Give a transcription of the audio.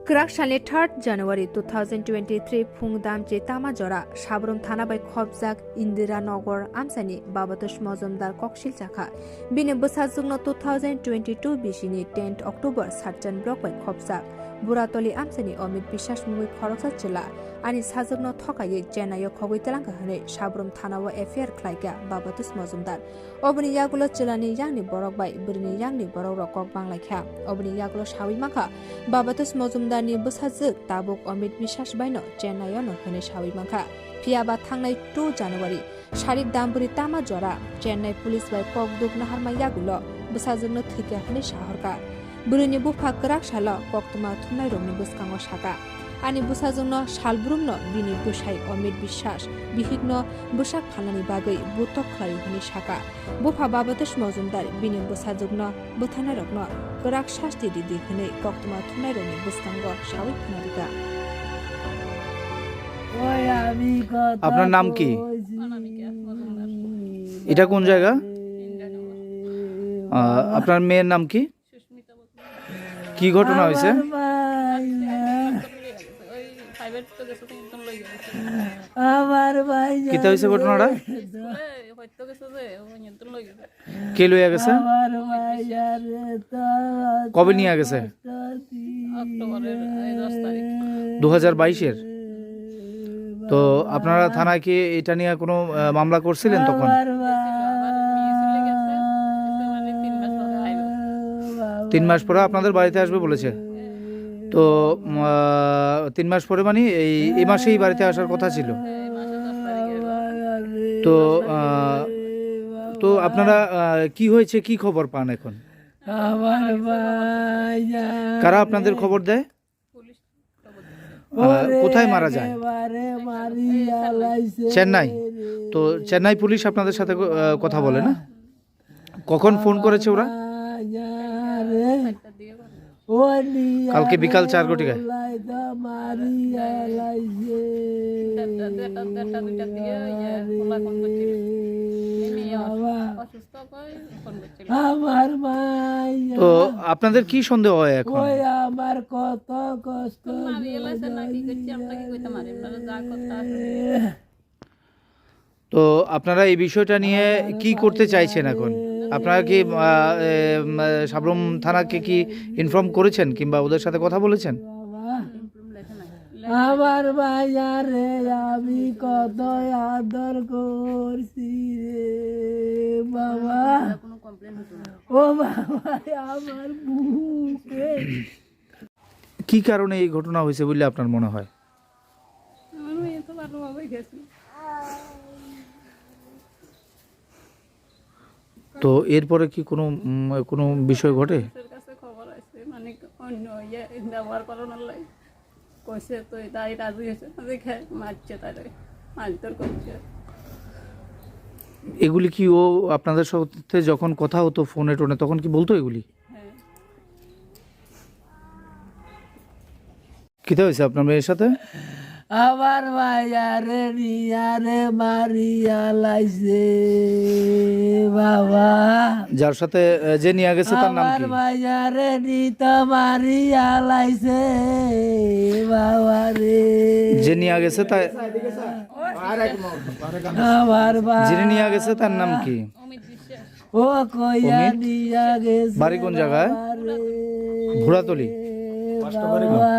Krak shale 3rd January 2023 Phungdamche Tamajora Sabrum Thana by Khobjak Indira Nogor Amsani Babatos Mozumdar Kokshil Chakha Bini Busazugno 2022 Bishini 10th October Sarjan Block by Khobjak Buratoli Amsani Omid Bishas Mui Khoroksa Chila Ani Sajugno Thokaye Jenayo Khogitelanga Hane Sabrum Thanawa Affair Klaika Babatos Mozumdar Obni Yagulo Chilani Yang Borok by Brini Yang Borok Rokok Banglaika Obni Yagulo Shawi Maka Babatos Mozumdar ni busazuk tabuk Omid Bishas baino Chenayono hene shawi mangka Piaba thangnai 2 January Sharik Damburi Tama Jora Chennai Police by Pogduk Naharma Yagulo busazukno thike hene shahorka Burini bufa krak shala Koktuma thunai romni buskango shaka Ani busazukno shalbrumno bini bushai Omid Bishas bihigno busak phalani bagai butok khlai hene shaka Bufa Babatos Mozumdar bini busazukno buthana rokno Krak shasti didi hene Koktuma thunai romni buskango shawi phanarika আপনার নাম কি? এটা কোন জায়গা? আপনার মেয়ের নাম কি? কি ঘটনা হয়েছে? কিতা হয়েছে ঘটনাটা? কে লইয়া গেছে? কবে নিয়ে গেছে? 2022-এর। তো আপনারা থানায় কি এটা নিয়ে কোনো মামলা করছিলেন তখন? 3 মাস পরে আপনাদের বাড়িতে আসবে বলেছে। তো 3 মাস পরে মানে এই মাসেই বাড়িতে আসার কথা ছিল। তো তো আপনারা কি হয়েছে, কি খবর পান এখন? কারা আপনাদের খবর দেয়? কোথায় মারা যায়? চেন্নাই। তো চেন্নাই পুলিশ আপনাদের সাথে কথা বলে না? কখন ফোন করেছে ওরা? কালকে বিকাল 4 ঘটিকায়। তো আপনাদের কি সন্দেহ হয় এখন? আমার কত কষ্ট তো আপনারা এই বিষয়টা নিয়ে কি করতে চাইছেন এখন? আপনারা কি সাবরুম থানাকে কি ইনফর্ম করেছেন কিংবা ওদের সাথে কথা বলেছেন? আমার বাজারে আমি কত আদর করছি রে বাবা। ও বাবা আমার বুকে। কি কারণে এই ঘটনা হয়েছে বলে আপনার মনে হয়? তো এরপরে কি কোনো বিষয় ঘটে? এগুলি কি ও আপনাদের সাথে যখন কথা হতো ফোনে টোনে তখন কি বলতো এগুলি? কি হয়েছে আপনার মেয়ের সাথে? আমার বাজারে নিয়ারে মারিয়া লাইছে বাবা। যার সাথে যে নিয়ে গেছে তার নাম কি? আমার বাজারে নিত মারিয়া লাইছে বাবা রে। যে নিয়ে গেছে তাই আমার যিনি নিয়ে গেছে তার নাম কি? ও কইয়া নিয়া গেছে। বাড়ি কোন জায়গায়? ভুরাতলি। বাবা